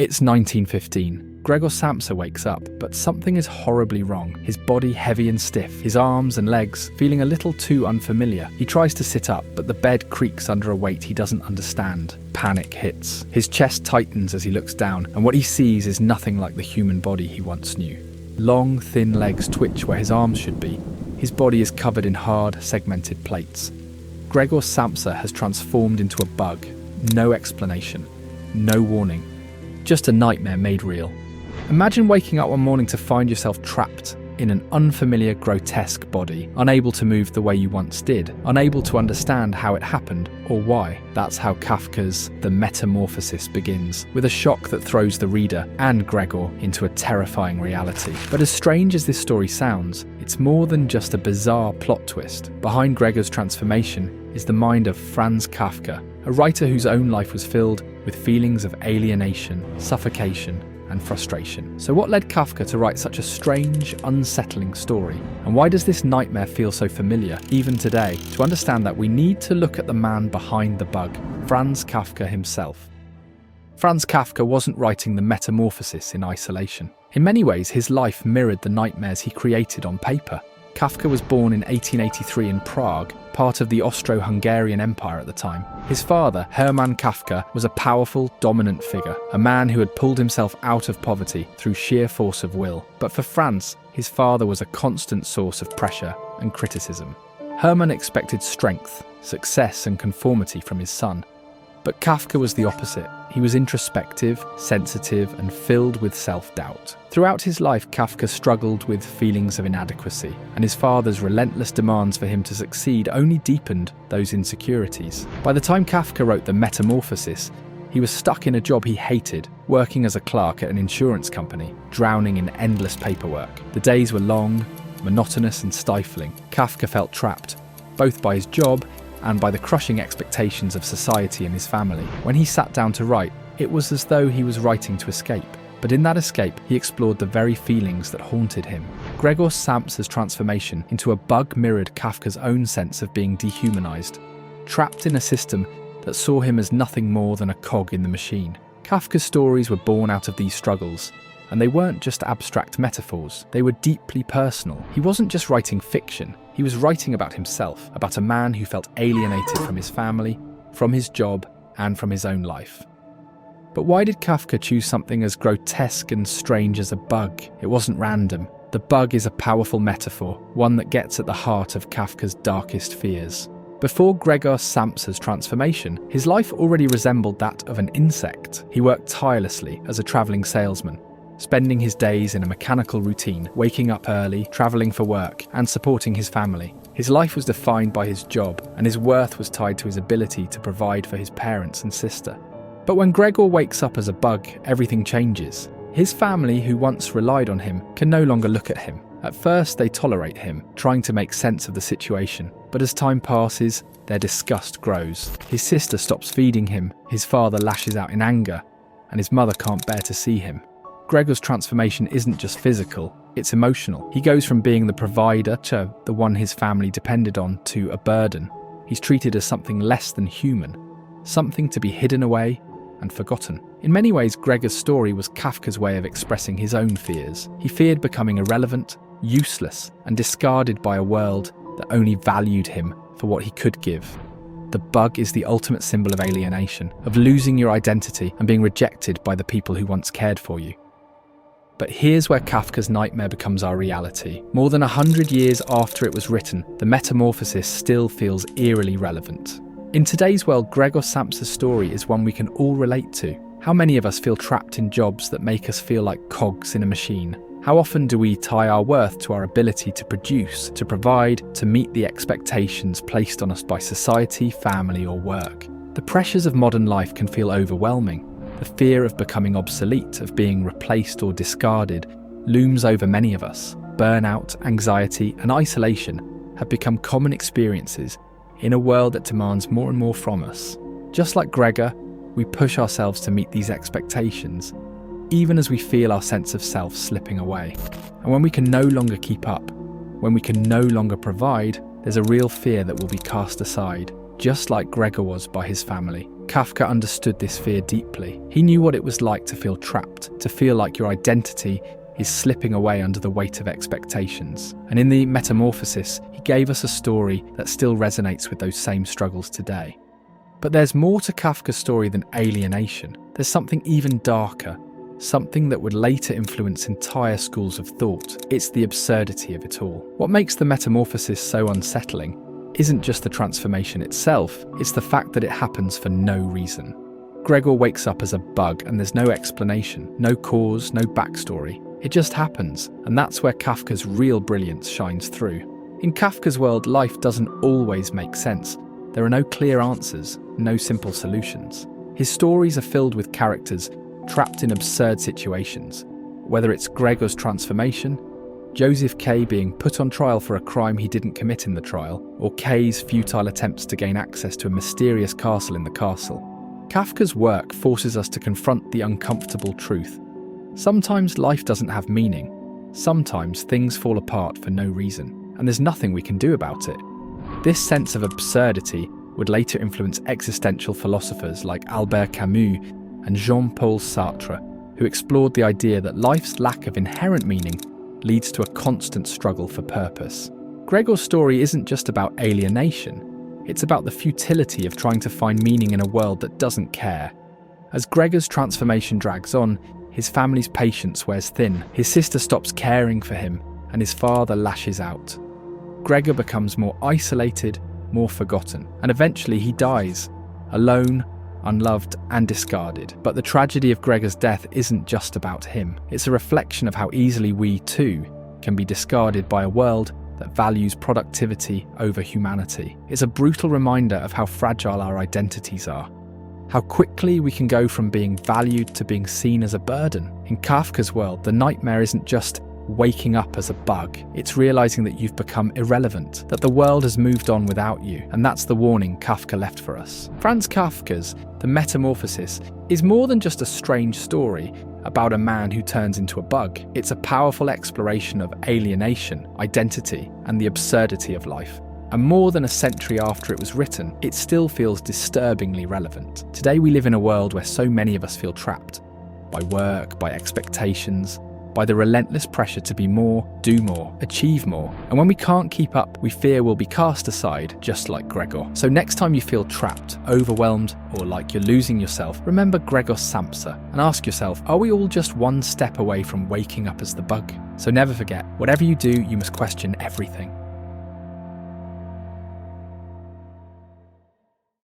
It's 1915. Gregor Samsa wakes up, but something is horribly wrong. His body heavy and stiff, his arms and legs feeling a little too unfamiliar. He tries to sit up, but the bed creaks under a weight he doesn't understand. Panic hits. His chest tightens as he looks down, and what he sees is nothing like the human body he once knew. Long, thin legs twitch where his arms should be. His body is covered in hard, segmented plates. Gregor Samsa has transformed into a bug. No explanation. No warning. Just a nightmare made real. Imagine waking up one morning to find yourself trapped in an unfamiliar, grotesque body, unable to move the way you once did, unable to understand how it happened or why. That's how Kafka's The Metamorphosis begins, with a shock that throws the reader and Gregor into a terrifying reality. But as strange as this story sounds, it's more than just a bizarre plot twist. Behind Gregor's transformation is the mind of Franz Kafka, a writer whose own life was filled with feelings of alienation, suffocation, and frustration. So what led Kafka to write such a strange, unsettling story? And why does this nightmare feel so familiar, even today? To understand that, we need to look at the man behind the bug, Franz Kafka himself. Franz Kafka wasn't writing The Metamorphosis in isolation. In many ways, his life mirrored the nightmares he created on paper. Kafka was born in 1883 in Prague, part of the Austro-Hungarian Empire at the time. His father, Hermann Kafka, was a powerful, dominant figure, a man who had pulled himself out of poverty through sheer force of will. But for Franz, his father was a constant source of pressure and criticism. Hermann expected strength, success, and conformity from his son. But Kafka was the opposite. He was introspective, sensitive, and filled with self-doubt. Throughout his life, Kafka struggled with feelings of inadequacy, and his father's relentless demands for him to succeed only deepened those insecurities. By the time Kafka wrote The Metamorphosis, he was stuck in a job he hated, working as a clerk at an insurance company, drowning in endless paperwork. The days were long, monotonous, and stifling. Kafka felt trapped, both by his job and by the crushing expectations of society and his family. When he sat down to write, it was as though he was writing to escape. But in that escape, he explored the very feelings that haunted him. Gregor Samsa's transformation into a bug mirrored Kafka's own sense of being dehumanized, trapped in a system that saw him as nothing more than a cog in the machine. Kafka's stories were born out of these struggles, and they weren't just abstract metaphors, they were deeply personal. He wasn't just writing fiction, he was writing about himself, about a man who felt alienated from his family, from his job, and from his own life. But why did Kafka choose something as grotesque and strange as a bug? It wasn't random. The bug is a powerful metaphor, one that gets at the heart of Kafka's darkest fears. Before Gregor Samsa's transformation, his life already resembled that of an insect. He worked tirelessly as a travelling salesman, spending his days in a mechanical routine, waking up early, travelling for work, and supporting his family. His life was defined by his job, and his worth was tied to his ability to provide for his parents and sister. But when Gregor wakes up as a bug, everything changes. His family, who once relied on him, can no longer look at him. At first, they tolerate him, trying to make sense of the situation. But as time passes, their disgust grows. His sister stops feeding him, his father lashes out in anger, and his mother can't bear to see him. Gregor's transformation isn't just physical, it's emotional. He goes from being the provider to the one his family depended on to a burden. He's treated as something less than human, something to be hidden away and forgotten. In many ways, Gregor's story was Kafka's way of expressing his own fears. He feared becoming irrelevant, useless, and discarded by a world that only valued him for what he could give. The bug is the ultimate symbol of alienation, of losing your identity and being rejected by the people who once cared for you. But here's where Kafka's nightmare becomes our reality. More than 100 years after it was written, The Metamorphosis still feels eerily relevant. In today's world, Gregor Samsa's story is one we can all relate to. How many of us feel trapped in jobs that make us feel like cogs in a machine? How often do we tie our worth to our ability to produce, to provide, to meet the expectations placed on us by society, family, or work? The pressures of modern life can feel overwhelming. The fear of becoming obsolete, of being replaced or discarded, looms over many of us. Burnout, anxiety, and isolation have become common experiences in a world that demands more and more from us. Just like Gregor, we push ourselves to meet these expectations, even as we feel our sense of self slipping away. And when we can no longer keep up, when we can no longer provide, there's a real fear that we'll be cast aside, just like Gregor was by his family. Kafka understood this fear deeply. He knew what it was like to feel trapped, to feel like your identity is slipping away under the weight of expectations. And in the Metamorphosis, he gave us a story that still resonates with those same struggles today. But there's more to Kafka's story than alienation. There's something even darker, something that would later influence entire schools of thought. It's the absurdity of it all. What makes the Metamorphosis so unsettling isn't just the transformation itself, it's the fact that it happens for no reason. Gregor wakes up as a bug and there's no explanation, no cause, no backstory. It just happens, and that's where Kafka's real brilliance shines through. In Kafka's world, life doesn't always make sense. There are no clear answers, no simple solutions. His stories are filled with characters trapped in absurd situations, whether it's Gregor's transformation, Joseph K being put on trial for a crime he didn't commit in the trial, or K's futile attempts to gain access to a mysterious castle in the castle. Kafka's work forces us to confront the uncomfortable truth. Sometimes life doesn't have meaning. Sometimes things fall apart for no reason, and there's nothing we can do about it. This sense of absurdity would later influence existential philosophers like Albert Camus and Jean-Paul Sartre, who explored the idea that life's lack of inherent meaning leads to a constant struggle for purpose. Gregor's story isn't just about alienation, it's about the futility of trying to find meaning in a world that doesn't care. As Gregor's transformation drags on, his family's patience wears thin, his sister stops caring for him, and his father lashes out. Gregor becomes more isolated, more forgotten, and eventually he dies, alone, unloved and discarded. But the tragedy of Gregor's death isn't just about him. It's a reflection of how easily we, too, can be discarded by a world that values productivity over humanity. It's a brutal reminder of how fragile our identities are, how quickly we can go from being valued to being seen as a burden. In Kafka's world, the nightmare isn't just waking up as a bug, it's realizing that you've become irrelevant, that the world has moved on without you, and that's the warning Kafka left for us. Franz Kafka's The Metamorphosis is more than just a strange story about a man who turns into a bug. It's a powerful exploration of alienation, identity, and the absurdity of life. And more than a century after it was written, it still feels disturbingly relevant. Today we live in a world where so many of us feel trapped by work, by expectations, by the relentless pressure to be more, do more, achieve more. And when we can't keep up, we fear we'll be cast aside, just like Gregor. So next time you feel trapped, overwhelmed, or like you're losing yourself, remember Gregor Samsa and ask yourself, are we all just one step away from waking up as the bug? So never forget, whatever you do, you must question everything.